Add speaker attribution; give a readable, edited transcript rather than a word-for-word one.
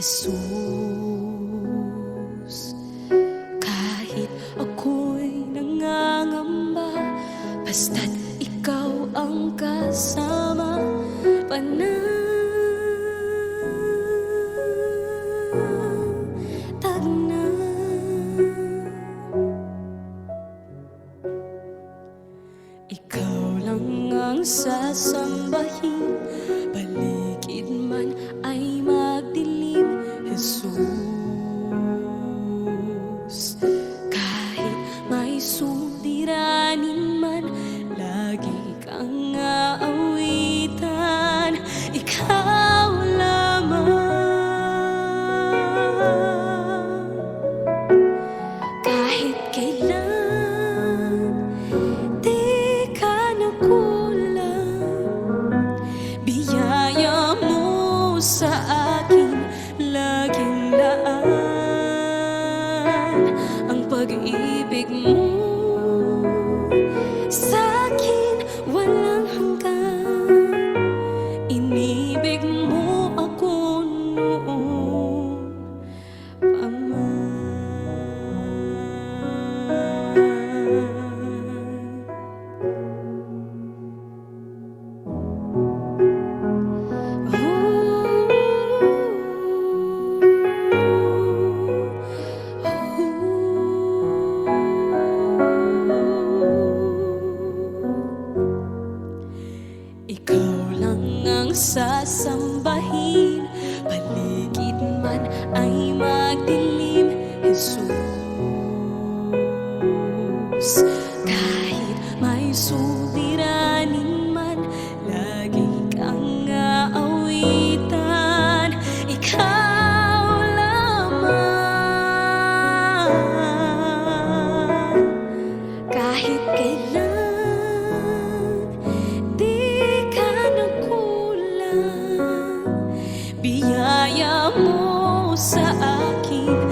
Speaker 1: Jesus. Kahit ako'y nangangamba, basta't ikaw ang kasama, panatag na. Ikaw lang ang sasambahin, paligid man ay magdilim, Jesus. Kahit may suliranin man, lagi kang aawitan, ikaw lamang. Kahit kailan di ka nakulang, biyaya mo sa akin laging laan. Ang pag-ibig mo sa'kin walang hanggan, inibig mo ako noon pa man. Ikaw lang ang sasambahin, paligid man ay magdilim, Jesus. Kahit may suliranin man, lagi kang aawitan, ikaw lamang. Kahit kailan di ka nakulang, biyaya mo sa akin